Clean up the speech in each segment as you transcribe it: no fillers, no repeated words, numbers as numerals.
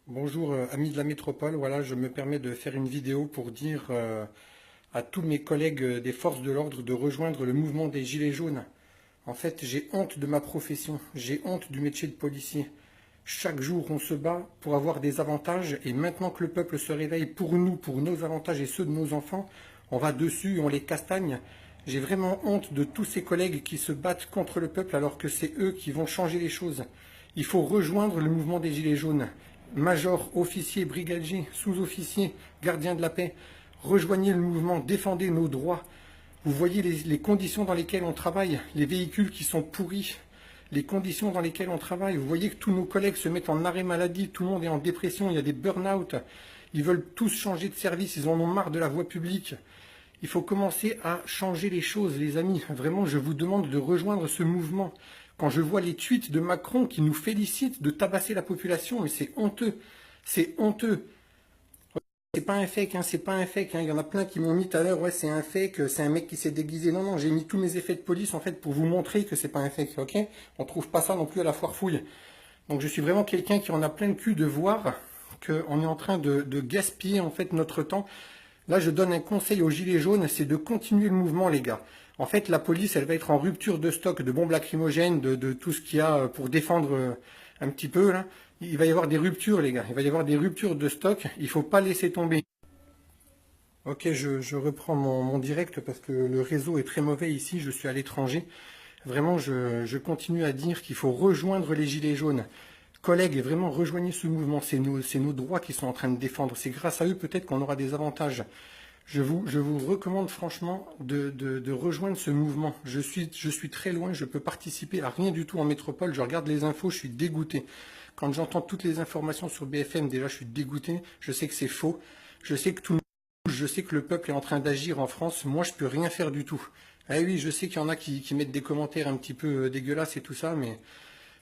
Bonjour amis de la métropole, voilà je me permets de faire une vidéo pour dire à tous mes collègues des forces de l'ordre de rejoindre le mouvement des Gilets jaunes. En fait j'ai honte de ma profession, j'ai honte du métier de policier. Chaque jour on se bat pour avoir des avantages et maintenant que le peuple se réveille pour nous, pour nos avantages et ceux de nos enfants, on va dessus et on les castagne. J'ai vraiment honte de tous ces collègues qui se battent contre le peuple alors que c'est eux qui vont changer les choses. Il faut rejoindre le mouvement des Gilets jaunes. Major, officier, brigadier, sous-officier, gardien de la paix, rejoignez le mouvement, défendez nos droits. Vous voyez les conditions dans lesquelles on travaille, les véhicules qui sont pourris, les conditions dans lesquelles on travaille. Vous voyez que tous nos collègues se mettent en arrêt maladie, tout le monde est en dépression, il y a des burn-out. Ils veulent tous changer de service, ils en ont marre de la voie publique. Il faut commencer à changer les choses, les amis. Vraiment, je vous demande de rejoindre ce mouvement. Quand je vois les tweets de Macron qui nous félicitent de tabasser la population, mais c'est honteux. C'est honteux. C'est pas un fake, hein, c'est pas un fake. Hein. Il y en a plein qui m'ont mis tout à l'heure, ouais, c'est un fake, c'est un mec qui s'est déguisé. Non, non, j'ai mis tous mes effets de police en fait pour vous montrer que c'est pas un fake, ok? On trouve pas ça non plus à la foire fouille. Donc je suis vraiment quelqu'un qui en a plein le cul de voir qu'on est en train de gaspiller en fait notre temps. Là, je donne un conseil aux Gilets jaunes, c'est de continuer le mouvement, les gars. En fait, la police, elle va être en rupture de stock de bombes lacrymogènes, de tout ce qu'il y a pour défendre un petit peu, là. Il va y avoir des ruptures, les gars. Il va y avoir des ruptures de stock. Il ne faut pas laisser tomber. Ok, je reprends mon direct parce que le réseau est très mauvais ici. Je suis à l'étranger. Vraiment, je continue à dire qu'il faut rejoindre les Gilets jaunes. Collègues, vraiment rejoignez ce mouvement. C'est nos droits qui sont en train de défendre. C'est grâce à eux peut-être qu'on aura des avantages. Je vous recommande franchement de rejoindre ce mouvement. Je suis très loin, je peux participer à rien du tout en métropole. Je regarde les infos, je suis dégoûté. Quand j'entends toutes les informations sur BFM, déjà je suis dégoûté. Je sais que c'est faux. Je sais que tout le monde, je sais que le peuple est en train d'agir en France. Moi, je peux rien faire du tout. Ah oui, je sais qu'il y en a qui mettent des commentaires un petit peu dégueulasses et tout ça, mais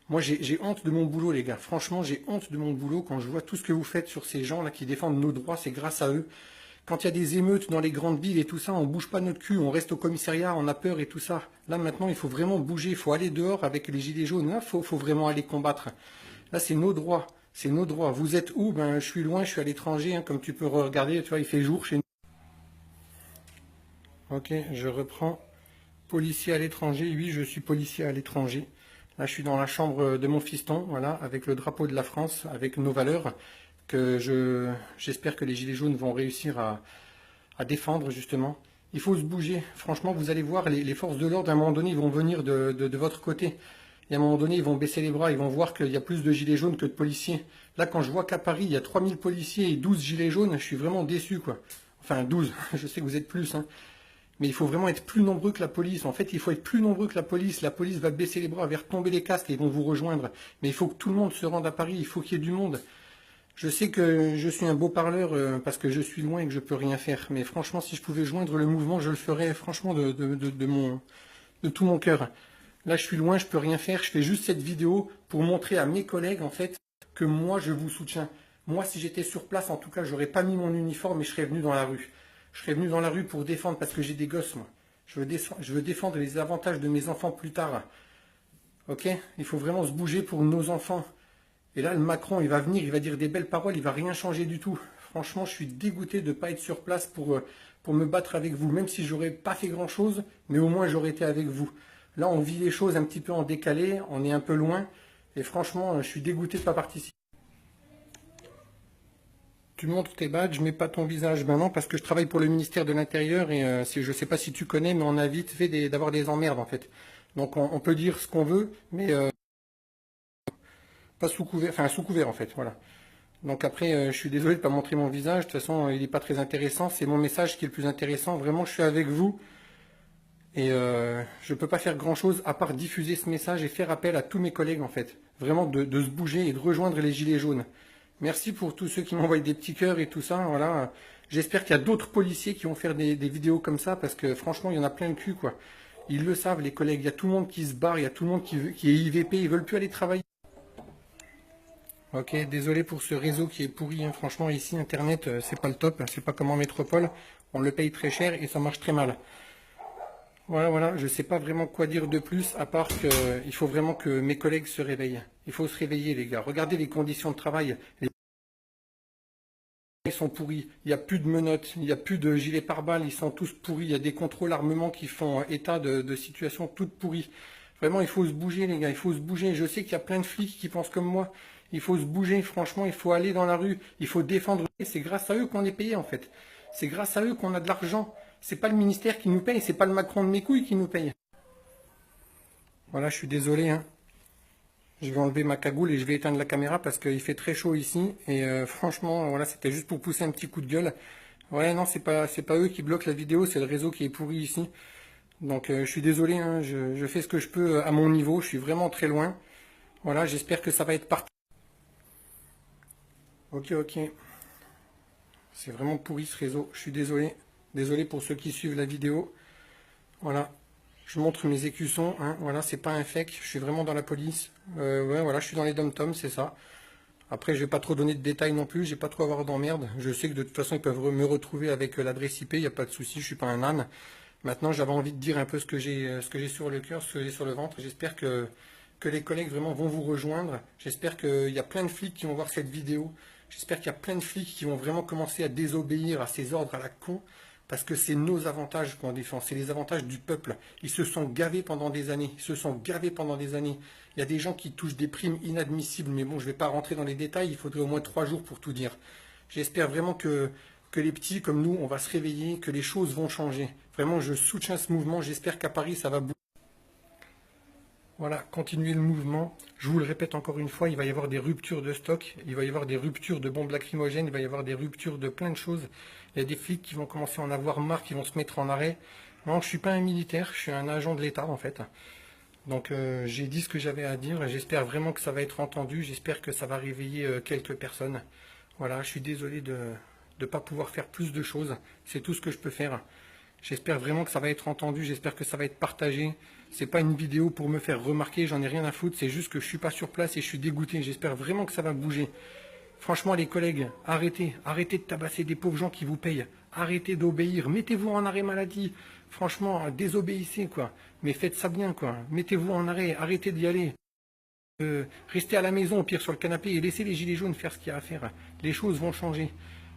moi j'ai honte de mon boulot, les gars. Franchement, j'ai honte de mon boulot quand je vois tout ce que vous faites sur ces gens-là qui défendent nos droits. C'est grâce à eux. Quand il y a des émeutes dans les grandes villes et tout ça, on bouge pas notre cul, on reste au commissariat, on a peur et tout ça. Là maintenant, il faut vraiment bouger, il faut aller dehors avec les gilets jaunes. Là, faut vraiment aller combattre. Là, c'est nos droits, c'est nos droits. Vous êtes où? Ben, je suis loin, je suis à l'étranger, hein, comme tu peux regarder. Tu vois, il fait jour chez nous. Ok, je reprends. Policier à l'étranger. Oui, je suis policier à l'étranger. Là, je suis dans la chambre de mon fiston, voilà, avec le drapeau de la France, avec nos valeurs j'espère que les gilets jaunes vont réussir à défendre justement. Il faut se bouger. Franchement, vous allez voir, les forces de l'ordre, à un moment donné, ils vont venir de votre côté. Et à un moment donné, ils vont baisser les bras, ils vont voir qu'il y a plus de gilets jaunes que de policiers. Là, quand je vois qu'à Paris, il y a 3000 policiers et 12 gilets jaunes, je suis vraiment déçu, quoi. Enfin, 12, je sais que vous êtes plus, hein. Mais il faut vraiment être plus nombreux que la police. En fait, il faut être plus nombreux que la police. La police va baisser les bras, va retomber les casques et ils vont vous rejoindre. Mais il faut que tout le monde se rende à Paris, il faut qu'il y ait du monde. Je sais que je suis un beau parleur parce que je suis loin et que je peux rien faire. Mais franchement, si je pouvais joindre le mouvement, je le ferais franchement de tout mon cœur. Là, je suis loin, je peux rien faire. Je fais juste cette vidéo pour montrer à mes collègues en fait que moi, je vous soutiens. Moi, si j'étais sur place, en tout cas, j'aurais pas mis mon uniforme et je serais venu dans la rue. Je serais venu dans la rue pour défendre parce que j'ai des gosses, moi. Je veux défendre les avantages de mes enfants plus tard. Ok? Il faut vraiment se bouger pour nos enfants. Et là, le Macron, il va venir, il va dire des belles paroles, il va rien changer du tout. Franchement, je suis dégoûté de ne pas être sur place pour me battre avec vous, même si j'aurais pas fait grand-chose, mais au moins j'aurais été avec vous. Là, on vit les choses un petit peu en décalé, on est un peu loin, et franchement, je suis dégoûté de ne pas participer. Tu montres tes badges, mais pas ton visage. Ben non, parce que je travaille pour le ministère de l'Intérieur, et je ne sais pas si tu connais, mais on a vite fait d'avoir des emmerdes, en fait. Donc on peut dire ce qu'on veut, mais pas sous couvert, enfin sous couvert, en fait, voilà. Donc après, je suis désolé de ne pas montrer mon visage. De toute façon, il n'est pas très intéressant. C'est mon message qui est le plus intéressant. Vraiment, je suis avec vous. Et je ne peux pas faire grand-chose à part diffuser ce message et faire appel à tous mes collègues, en fait. Vraiment de se bouger et de rejoindre les Gilets jaunes. Merci pour tous ceux qui m'envoient des petits cœurs et tout ça. Voilà. J'espère qu'il y a d'autres policiers qui vont faire des vidéos comme ça parce que franchement, il y en a plein le cul, quoi. Ils le savent, les collègues. Il y a tout le monde qui se barre. Il y a tout le monde qui est IVP. Ils veulent plus aller travailler. Ok, désolé pour ce réseau qui est pourri, hein. Franchement, ici, Internet, c'est pas le top, c'est pas comme en métropole, on le paye très cher et ça marche très mal. Voilà, voilà, je sais pas vraiment quoi dire de plus, à part qu'il faut vraiment que mes collègues se réveillent. Il faut se réveiller, les gars. Regardez les conditions de travail. ils sont pourris. Il n'y a plus de menottes, il n'y a plus de gilets pare-balles, ils sont tous pourris. Il y a des contrôles armement qui font état de situations toutes pourries. Vraiment, il faut se bouger, les gars, il faut se bouger. Je sais qu'il y a plein de flics qui pensent comme moi. Il faut se bouger, franchement, il faut aller dans la rue, il faut défendre. C'est grâce à eux qu'on est payé, en fait. C'est grâce à eux qu'on a de l'argent. C'est pas le ministère qui nous paye, c'est pas le Macron de mes couilles qui nous paye. Voilà, je suis désolé, hein. Je vais enlever ma cagoule et je vais éteindre la caméra parce qu'il fait très chaud ici. Et franchement, voilà, c'était juste pour pousser un petit coup de gueule. Ouais, non, c'est pas eux qui bloquent la vidéo, c'est le réseau qui est pourri ici. Donc je suis désolé, hein, je fais ce que je peux à mon niveau, je suis vraiment très loin. Voilà, j'espère que ça va être parti. Ok, ok. C'est vraiment pourri ce réseau, je suis désolé. Désolé pour ceux qui suivent la vidéo. Voilà. Je montre mes écussons, hein. Voilà, c'est pas un fake, je suis vraiment dans la police. Ouais, voilà, je suis dans les dom-toms, c'est ça. Après, je vais pas trop donner de détails non plus, j'ai pas trop avoir d'emmerde. Je sais que de toute façon, ils peuvent me retrouver avec l'adresse IP, il n'y a pas de souci, je suis pas un âne. Maintenant, j'avais envie de dire un peu ce que j'ai sur le cœur, ce que j'ai sur le ventre. J'espère que les collègues vraiment vont vous rejoindre. J'espère qu'il y a plein de flics qui vont voir cette vidéo. J'espère qu'il y a plein de flics qui vont vraiment commencer à désobéir à ces ordres à la con. Parce que c'est nos avantages qu'on défend, c'est les avantages du peuple. Ils se sont gavés pendant des années, ils se sont gavés pendant des années. Il y a des gens qui touchent des primes inadmissibles, mais bon, je ne vais pas rentrer dans les détails, il faudrait au moins 3 jours pour tout dire. J'espère vraiment que les petits comme nous, on va se réveiller, que les choses vont changer. Vraiment, je soutiens ce mouvement, j'espère qu'à Paris, ça va bouger. Voilà, continuez le mouvement. Je vous le répète encore une fois, il va y avoir des ruptures de stock, il va y avoir des ruptures de bombes lacrymogènes, il va y avoir des ruptures de plein de choses. Il y a des flics qui vont commencer à en avoir marre, qui vont se mettre en arrêt. Non, je ne suis pas un militaire, je suis un agent de l'État en fait. Donc j'ai dit ce que j'avais à dire, j'espère vraiment que ça va être entendu, j'espère que ça va réveiller quelques personnes. Voilà, je suis désolé de ne pas pouvoir faire plus de choses, c'est tout ce que je peux faire. J'espère vraiment que ça va être entendu, j'espère que ça va être partagé. C'est pas une vidéo pour me faire remarquer, j'en ai rien à foutre, c'est juste que je suis pas sur place et je suis dégoûté. J'espère vraiment que ça va bouger. Franchement les collègues, arrêtez de tabasser des pauvres gens qui vous payent. Arrêtez d'obéir, mettez-vous en arrêt maladie. Franchement, désobéissez quoi. Mais faites ça bien quoi. Mettez-vous en arrêt, arrêtez d'y aller. Restez à la maison, au pire sur le canapé, et laissez les gilets jaunes faire ce qu'il y a à faire. Les choses vont changer.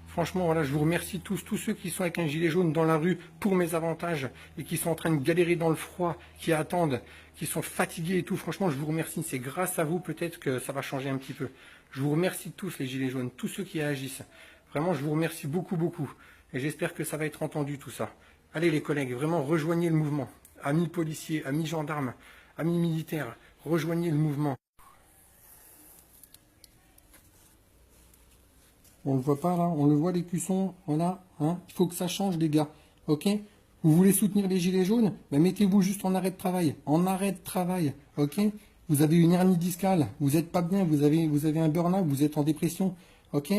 Franchement, voilà, je vous remercie tous ceux qui sont avec un gilet jaune dans la rue pour mes avantages et qui sont en train de galérer dans le froid, qui attendent, qui sont fatigués et tout. Franchement, je vous remercie. C'est grâce à vous peut-être que ça va changer un petit peu. Je vous remercie tous les gilets jaunes, tous ceux qui agissent. Vraiment, je vous remercie beaucoup, beaucoup. Et j'espère que ça va être entendu tout ça. Allez les collègues, vraiment rejoignez le mouvement. Amis policiers, amis gendarmes, amis militaires, rejoignez le mouvement. On ne le voit pas là, on le voit les cuissons, voilà, hein. Il faut que ça change les gars, ok? Vous voulez soutenir les gilets jaunes? Ben, mettez-vous juste en arrêt de travail, ok? Vous avez une hernie discale, vous n'êtes pas bien, vous avez un burn-out, vous êtes en dépression, ok?